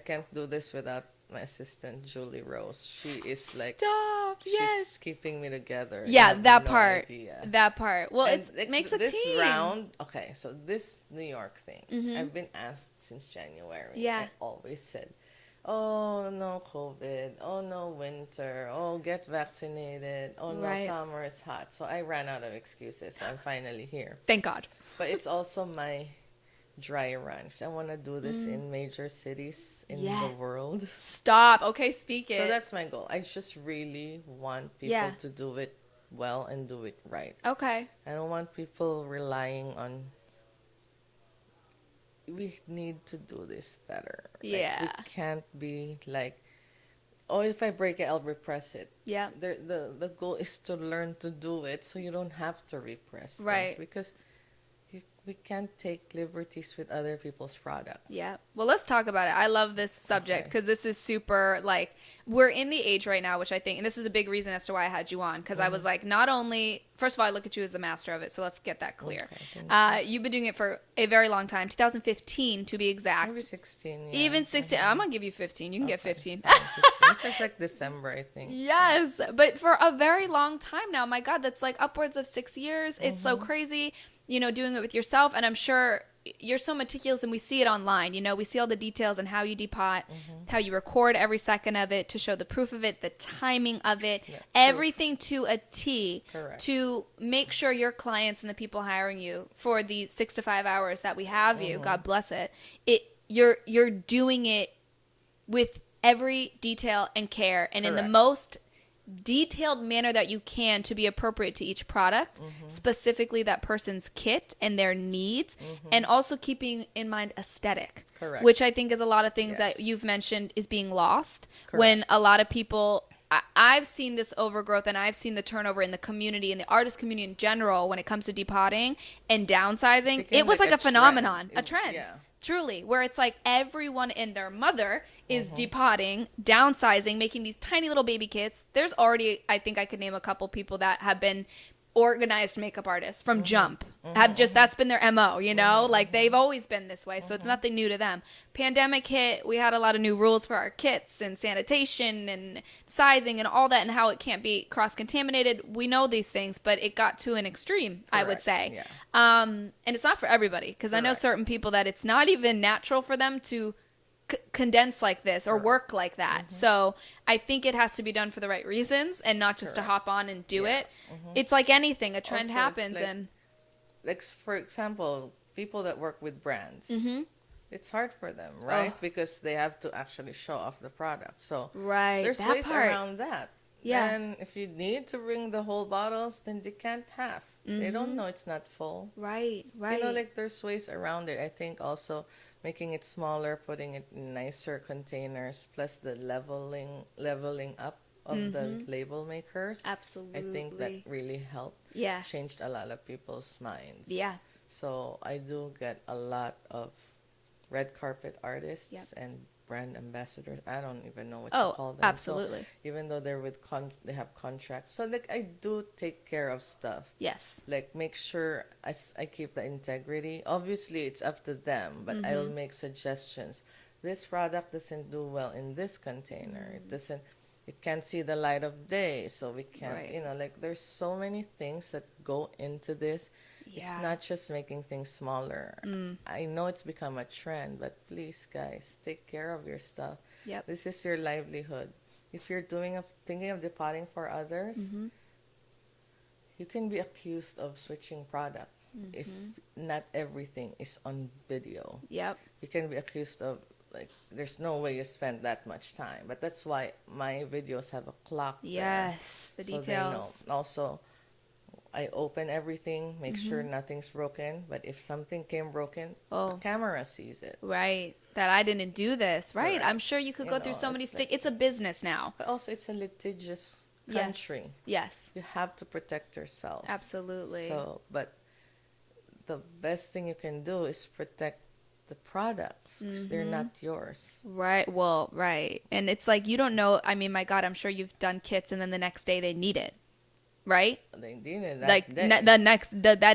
can't do this without my assistant, Julie Rose. She is like, Stop. Yes. she's keeping me together. You Yeah, have that no part. idea. That part. Well, And it makes a this team. round, okay, so this New York thing, I've been asked since January. Yeah. I always said, oh, no COVID. Oh, no winter. Oh, get vaccinated. Oh, no Right. summer, it's hot. So I ran out of excuses. So I'm finally here. Thank God. But it's also my dry runs. I want to do this in major cities in Yeah. the world. Stop. Okay, speak it. So that's my goal. I just really want people Yeah. to do it well and do it right. Okay. I don't want people relying on. We need to do this better. Yeah. Like, we can't be like, oh, if I break it, I'll repress it. Yeah. The goal is to learn to do it so you don't have to repress Right. things because we can't take liberties with other people's products. Yeah. Well, let's talk about it. I love this subject because this is super, like, we're in the age right now, which I think, and this is a big reason as to why I had you on, because I was like, not only, first of all, I look at you as the master of it, so let's get that clear. Okay, You've been doing it for a very long time, 2015 to be exact. Maybe 16. Yeah. Even 16. I'm going to give you 15. You can get 15. This is like December, I think. Yes, but for a very long time now. My God, that's like upwards of 6 years. It's so crazy, you know, doing it with yourself. And I'm sure you're so meticulous, and we see it online. You know, we see all the details and how you depot, how you record every second of it to show the proof of it, the timing of it, everything to a T. Correct. To make sure your clients and the people hiring you for the 6 to 5 hours that we have you, God bless it, you're doing it with every detail and care and in the Correct. most detailed manner that you can to be appropriate to each product, specifically that person's kit and their needs, and also keeping in mind aesthetic. Correct. Which I think is a lot of things Yes. that you've mentioned is being lost Correct. when a lot of people, I've seen this overgrowth and I've seen the turnover in the community and the artist community in general when it comes to depotting and downsizing. Became It was like like a a trend. phenomenon, a It- trend. yeah. Truly, where it's like everyone and their mother is depotting, downsizing, making these tiny little baby kits. There's already, I think I could name a couple people that have been organized makeup artists from jump. Have just, that's been their MO, you know? Like they've always been this way, so it's nothing new to them. Pandemic hit, we had a lot of new rules for our kits and sanitation and sizing and all that and how it can't be cross-contaminated. We know these things, but it got to an extreme, I would Correct. say. Yeah. And it's not for everybody, because I know Correct. certain people that it's not even natural for them to condense like this or work like that. So I think it has to be done for the right reasons and not just to Correct. hop on and do it. It's like anything, a trend Also, it's happens like- and Like, for example, people that work with brands, it's hard for them, right? Oh. Because they have to actually show off the product. So right, there's that ways part. around that. Yeah. And if you need to bring the whole bottles, then they can't have. They don't know it's not full. Right, right. You know, like there's ways around it. I think also making it smaller, putting it in nicer containers, plus the leveling up of the label makers. Absolutely. I think that really helped. Yeah. Changed a lot of people's minds. Yeah. So I do get a lot of red carpet artists Yep. and brand ambassadors. I don't even know what Oh, you call them. absolutely. So even though they're with they have contracts. So like I do take care of stuff. Yes. Like make sure I keep the integrity. Obviously it's up to them, but I'll make suggestions. This product doesn't do well in this container. It can't see the light of day, so we can't, Right. you know, like there's so many things that go into this. It's Yeah. not just making things smaller. I know it's become a trend, but please, guys, take care of your stuff. Yep. This is your livelihood. If you're thinking of depotting for others, you can be accused of switching product if not everything is on video. Yep. You can be accused of like there's no way you spent that much time, but that's why my videos have a clock there. Yes. The So they know. details. Also, I open everything, make sure nothing's broken. But if something came broken, Oh. the camera sees it. Right. That I didn't do this. Right. Correct. I'm sure you could You go through know, so many it's like- it's a business now. But also, it's a litigious Yes. country. Yes. You have to protect yourself. Absolutely. So, but the best thing you can do is protect the products because they're not yours. Right. Well, right. And it's like you don't know. I mean, my God, I'm sure you've done kits and then the next day they need it. right? They did it Like that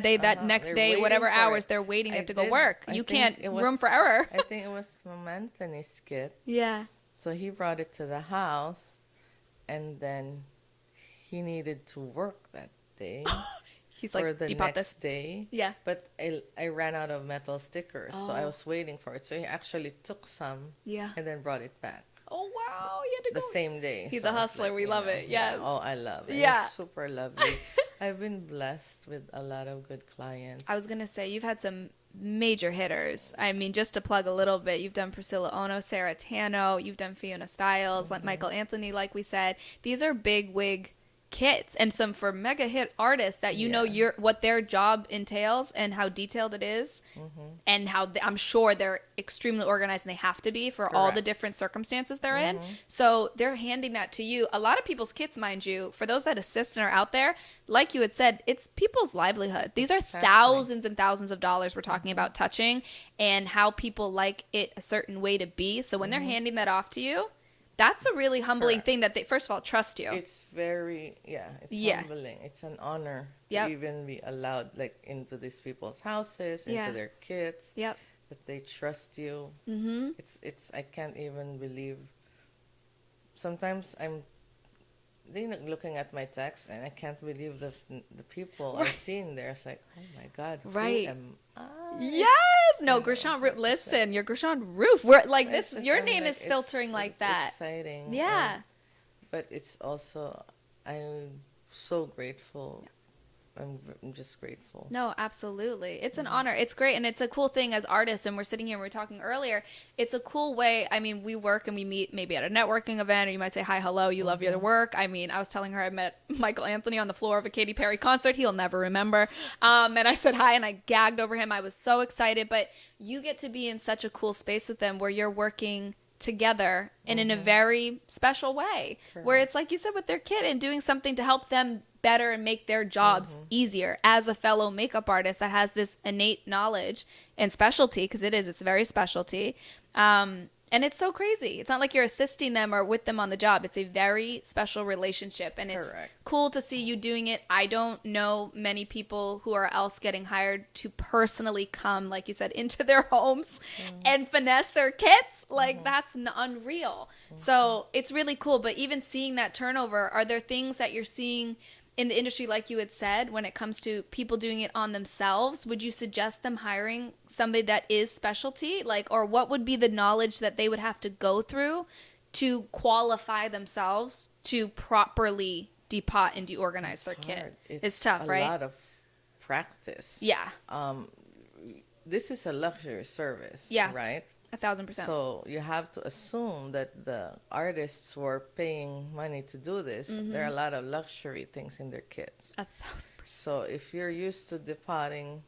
day. that next They're day, waiting whatever for hours it. they're waiting, they I have to go did. work. I You think can't it room was. for error. I think it was Mom Anthony's skit. Yeah. So he brought it to the house, and then he needed to work that day He's or like, the "Do you bought this?" next day. Yeah. But I ran out of metal stickers, so I Oh. was waiting for it. So he actually took some Yeah. and then brought it back Oh wow, you had to the go. same day. He's So a I was hustler. like, We love it. yeah. Yes. Oh, I love it. Yeah. It's super lovely. I've been blessed with a lot of good clients. I was gonna say you've had some major hitters. I mean, just to plug a little bit, you've done Priscilla Ono, Sarah Tano, you've done Fiona Stiles, like Michael Anthony, like we said. These are big wig kits, and some for mega hit artists that you know Yeah. what their job entails and how detailed it is, and how I'm sure they're extremely organized and they have to be for all the Correct. different circumstances they're in. So they're handing that to you. A lot of people's kits, mind you, for those that assist and are out there, like you had said, it's people's livelihood. These are Exactly. thousands and thousands of dollars we're talking about touching, and how people like it a certain way to be. So when they're handing that off to you, that's a really humbling Correct. thing that they, first of all, trust you. It's very, it's Yeah. humbling. It's an honor to Yep. even be allowed like into these people's houses, into Yeah. their kits, Yep. that they trust you. Mm-hmm. It's I can't even believe. Sometimes looking at my text and I can't believe the people I've seen there. It's like, oh my God, Right. who am I? Yes. No, You know, Grishan, like, listen, you're Grishan Roof. We're like It's this. just, Your I'm name like, is filtering like it's that. exciting. Yeah. But it's also, I'm so grateful. I'm just grateful. No, absolutely. It's an honor. It's great. And it's a cool thing as artists. And we're sitting here and we're talking earlier. It's a cool way. I mean, we work and we meet maybe at a networking event, or you might say, hi, hello, you love your work. I mean, I was telling her I met Michael Anthony on the floor of a Katy Perry concert. He'll never remember. And I said hi and I gagged over him. I was so excited. But you get to be in such a cool space with them where you're working together and in a very special way, where it's like you said with their kid and doing something to help them better and make their jobs easier as a fellow makeup artist that has this innate knowledge and specialty, because it's a very specialty. And it's so crazy. It's not like you're assisting them or with them on the job. It's a very special relationship, and it's Correct. cool to see you doing it. I don't know many people who are else getting hired to personally come, like you said, into their homes and finesse their kits. Like, that's unreal. So it's really cool. But even seeing that turnover, are there things that you're seeing in the industry, like you had said, when it comes to people doing it on themselves? Would you suggest them hiring somebody that is specialty? Like, or what would be the knowledge that they would have to go through to qualify themselves to properly depot and deorganize their kit? Hard. It's tough, right? A lot of practice. Yeah. This is a luxury service. Yeah. Right. 1,000%. So you have to assume that the artists were paying money to do this. There are a lot of luxury things in their kits. 1,000%. So if you're used to depotting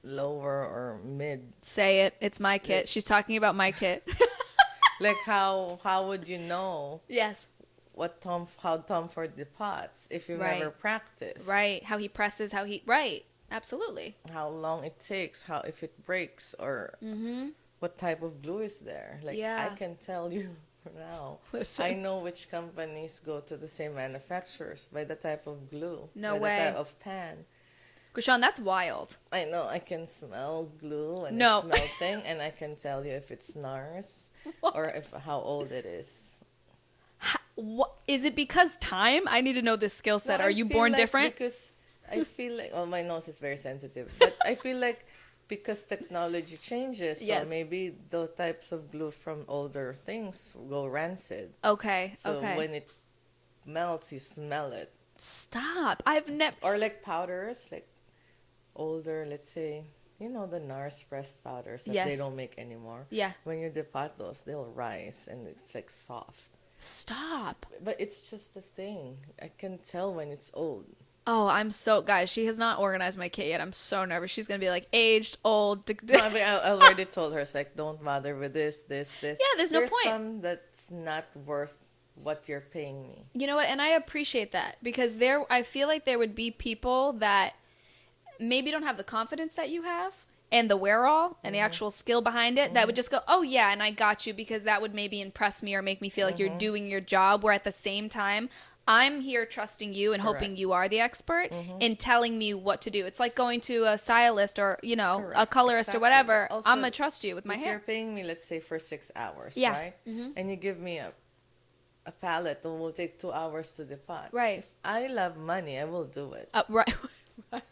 lower or mid, Say it. It's my kit. She's talking about my kit. like how would you know Yes. how Tom Ford depots if you've Right. never practiced? Right. How he presses, right. Absolutely. How long it takes, how if it breaks, or what type of glue is there. Like, Yeah. I can tell you now. Listen. I know which companies go to the same manufacturers by the type of glue. No by way. the type of pan. Grishan, that's wild. I know I can smell glue and No. smell thing, and I can tell you if it's NARS or if how old it is. What, is it because time? I need to know this skill set. No, Are I you feel born like different? Because I feel like, my nose is very sensitive, but I feel like because technology changes, so Yes. maybe those types of glue from older things go rancid. Okay. So okay. when it melts, you smell it. Stop. I've never. Or like powders, like older, let's say, the NARS pressed powders that they Yes. don't make anymore. Yeah. When you depot those, they'll rise and it's like soft. Stop. But it's just the thing. I can tell when it's old. Oh, I'm so guys. She has not organized my kit yet. I'm so nervous. She's gonna be like aged, old. No, I mean, I already told her, it's like, don't bother with this. Yeah, there's no point. Some that's not worth what you're paying me. You know what? And I appreciate that, because I feel like there would be people that maybe don't have the confidence that you have and the wherewithal and the actual skill behind it that would just go, oh yeah, and I got you, because that would maybe impress me or make me feel like you're doing your job, where at the same time I'm here trusting you and hoping Correct. you are the expert in telling me what to do. It's like going to a stylist or, you know, a Correct. colorist or Exactly. whatever. Also, I'm going to trust you with my if you're hair. paying me, let's say, for 6 hours, Yeah. right? And you give me a palette that will take 2 hours to depot. Right. If I love money, I will do it. Right. Right.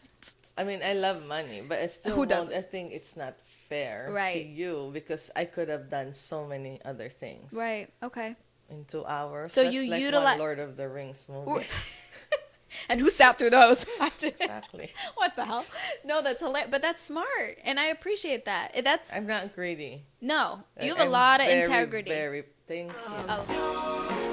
I mean, I love money, but I still Who won't. doesn't? I think it's not fair to Right. you because I could have done so many other things Right. Okay. in 2 hours. So That's you like utilize- one Lord of the Rings movie. And who sat through those? I did. Exactly. What the hell? No, that's hilarious. But that's smart, and I appreciate that. That's I'm not greedy. no. You have a I'm lot of very, integrity. Very, thank you. Oh.